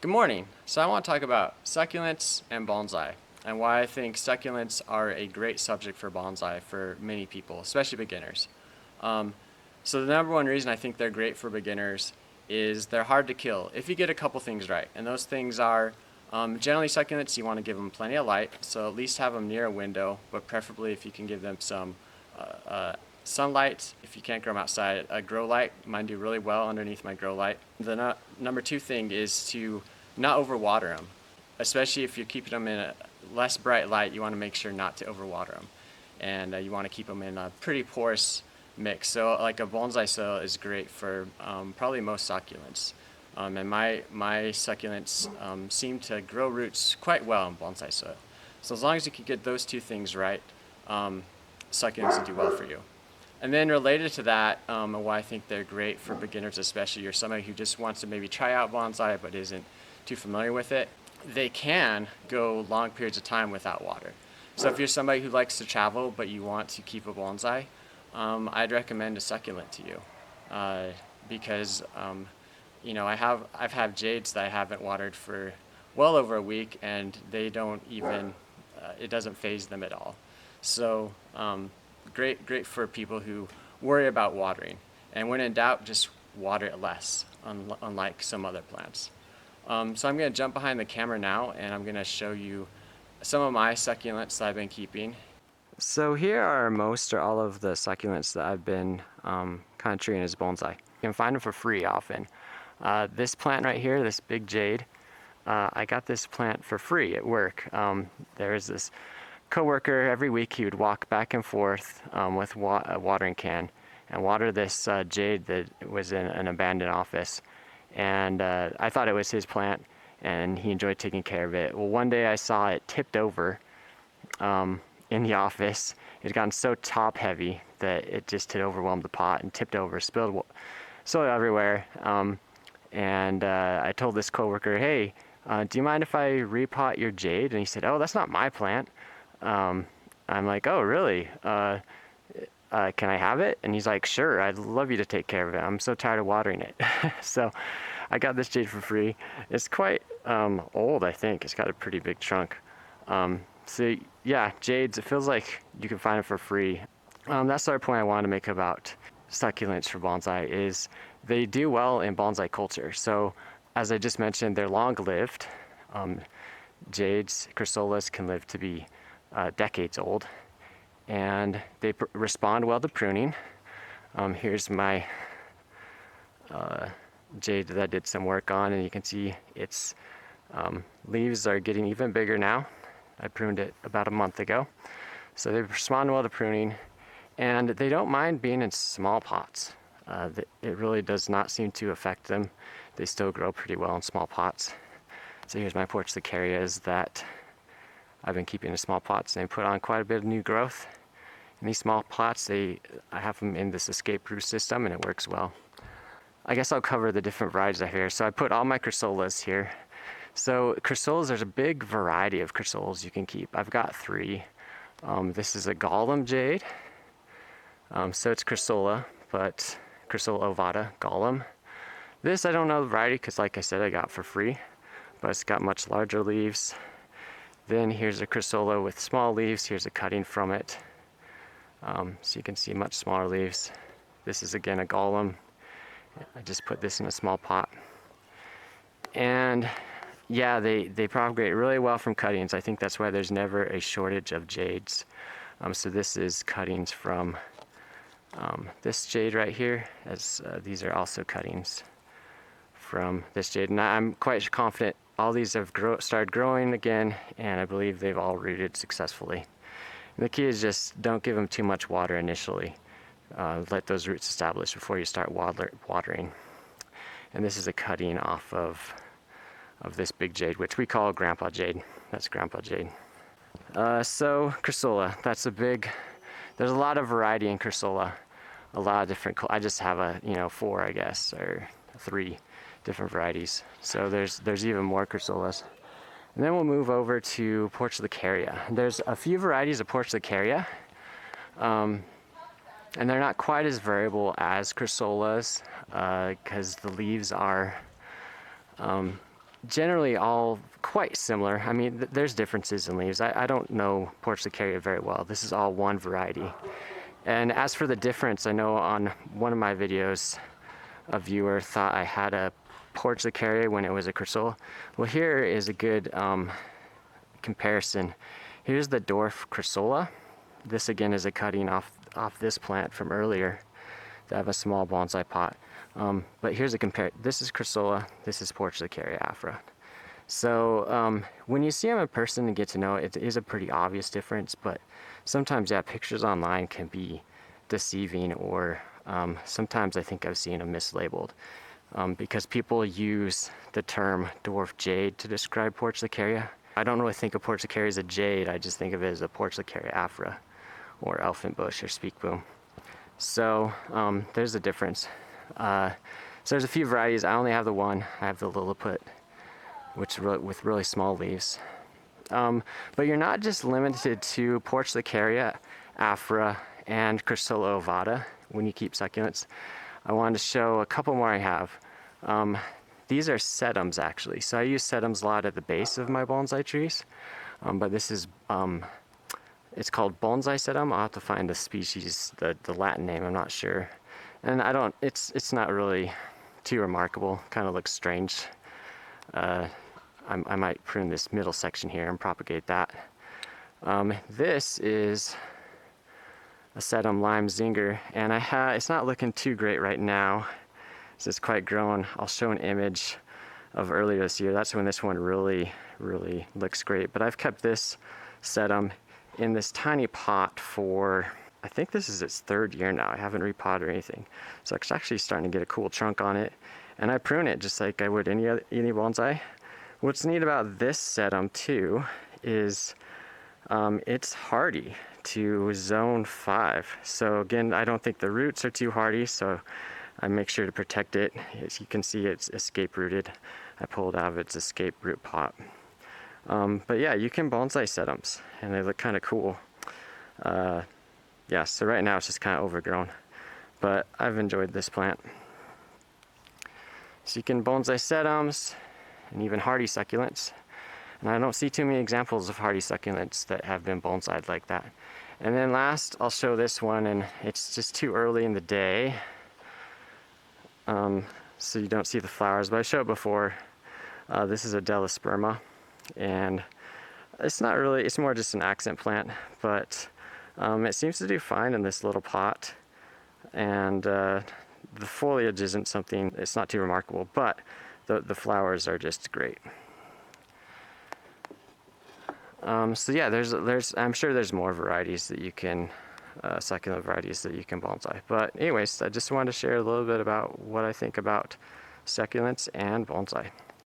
Good morning. So I want to talk about succulents and bonsai and why I think succulents are a great subject for bonsai for many people, especially beginners. So the number one reason I think they're great for beginners is they're hard to kill if you get a couple things right. And those things are generally succulents, you want to give them plenty of light, so at least have them near a window, but preferably if you can give them some sunlight. If you can't grow them outside, a grow light mine do really well underneath my grow light. The number two thing is to not overwater them, especially if you're keeping them in a less bright light. You want to make sure not to overwater them, and you want to keep them in a pretty porous mix. So like a bonsai soil is great for probably most succulents, and my succulents seem to grow roots quite well in bonsai soil. So as long as you can get those two things right, succulents will do well for you. And then related to that, why I think they're great for beginners, especially you're somebody who just wants to maybe try out bonsai but isn't too familiar with it, they can go long periods of time without water. So if you're somebody who likes to travel but you want to keep a bonsai, I'd recommend a succulent to you, because I've had jades that I haven't watered for well over a week, and they don't even it doesn't faze them at all. So great for people who worry about watering, and when in doubt, just water it less, unlike some other plants. So I'm going to jump behind the camera now, and I'm going to show you some of my succulents that I've been keeping. So here are most or all of the succulents that I've been kind of treating as bonsai. You can find them for free often. This plant right here, this big jade, I got this plant for free at work. There is this coworker, every week he would walk back and forth with a watering can and water this jade that was in an abandoned office. And I thought it was his plant, and he enjoyed taking care of it. Well, one day I saw it tipped over in the office. It had gotten so top heavy that it just had overwhelmed the pot and tipped over, spilled soil everywhere. And I told this coworker, hey, do you mind if I repot your jade? And he said, oh, that's not my plant. I'm like, oh, really? Can I have it? And he's like, sure, I'd love you to take care of it. I'm so tired of watering it. So I got this jade for free. It's quite old, I think. It's got a pretty big trunk. So yeah, jades, it feels like you can find it for free. That's the other point I wanted to make about succulents for bonsai is they do well in bonsai culture. So as I just mentioned, they're long-lived. Jades, Crassulas can live to be decades old, and they respond well to pruning. Here's my jade that I did some work on, and you can see its leaves are getting even bigger now. I pruned it about a month ago. So they respond well to pruning, and they don't mind being in small pots. It really does not seem to affect them. They still grow pretty well in small pots. So here's my Portulacarias that I've been keeping in small pots, and they put on quite a bit of new growth. In these small pots, I have them in this escape-proof system, and it works well. I guess I'll cover the different varieties I have here. So I put all my Crassulas here. So Crassulas, there's a big variety of Crassulas you can keep. I've got three. This is a golem jade. So it's Crassula, but Crassula ovata, golem. This I don't know the variety because, like I said, I got for free, but it's got much larger leaves. Then here's a Crassula with small leaves. Here's a cutting from it. So you can see much smaller leaves. This is again a golem. I just put this in a small pot. And yeah, they propagate really well from cuttings. I think that's why there's never a shortage of jades. So this is cuttings from this jade right here, as these are also cuttings from this jade. And I'm quite confident all these have started growing again, and I believe they've all rooted successfully. And the key is just don't give them too much water initially. Let those roots establish before you start watering. And this is a cutting off of this big jade, which we call Grandpa Jade. That's Grandpa Jade. So Crassula, there's a lot of variety in Crassula. A lot of different, I just have 4, I guess, or 3 different varieties. So there's even more Crassulas. And then we'll move over to Portulacaria. There's a few varieties of Portulacaria, and they're not quite as variable as Crassulas because the leaves are generally all quite similar. I mean, there's differences in leaves. I don't know Portulacaria very well. This is all one variety. And as for the difference, I know on one of my videos, a viewer thought I had a Portulacaria when it was a Crassula. Well, here is a good comparison. Here's the dwarf Crassula. This again is a cutting off this plant from earlier. I have a small bonsai pot. But here's a compare. This is Crassula. This is Portulacaria afra. So when you see them in person and get to know it, it is a pretty obvious difference. But sometimes, yeah, pictures online can be deceiving, or sometimes I think I've seen them mislabeled because people use the term dwarf jade to describe Portulacaria. I don't really think of Portulacaria as a jade. I just think of it as a Portulacaria afra, or elephant bush, or speakboom. So there's a difference. So there's a few varieties. I only have the one. I have the Lilliput, which with really small leaves. But you're not just limited to Portulacaria, afra, and Crassula ovata when you keep succulents. I wanted to show a couple more I have. These are sedums, actually. So I use sedums a lot at the base of my bonsai trees. But this is it's called bonsai sedum. I'll have to find the species, the Latin name, I'm not sure. And it's not really too remarkable, kind of looks strange. I might prune this middle section here and propagate that. This is a sedum lime zinger, and it's not looking too great right now. It's quite grown. I'll show an image of earlier this year. That's when this one really looks great. But I've kept this sedum in this tiny pot for, I think this is its third year now. I haven't repotted or anything. So it's actually starting to get a cool trunk on it. And I prune it just like I would any bonsai. What's neat about this sedum too is it's hardy to zone 5. So again, I don't think the roots are too hardy, so I make sure to protect it. As you can see, it's escape rooted. I pulled out of its escape root pot. But yeah, you can bonsai sedums, and they look kind of cool. Yeah, so right now it's just kind of overgrown, but I've enjoyed this plant. So you can bonsai sedums and even hardy succulents. And I don't see too many examples of hardy succulents that have been bonsaied like that. And then last, I'll show this one, and it's just too early in the day, so you don't see the flowers, but I showed it before. This is a delosperma, and it's not really, it's more just an accent plant, but it seems to do fine in this little pot. And the foliage isn't something, it's not too remarkable, but the flowers are just great. So yeah, I'm sure there's more varieties that you can, succulent varieties that you can bonsai. But anyways, I just wanted to share a little bit about what I think about succulents and bonsai.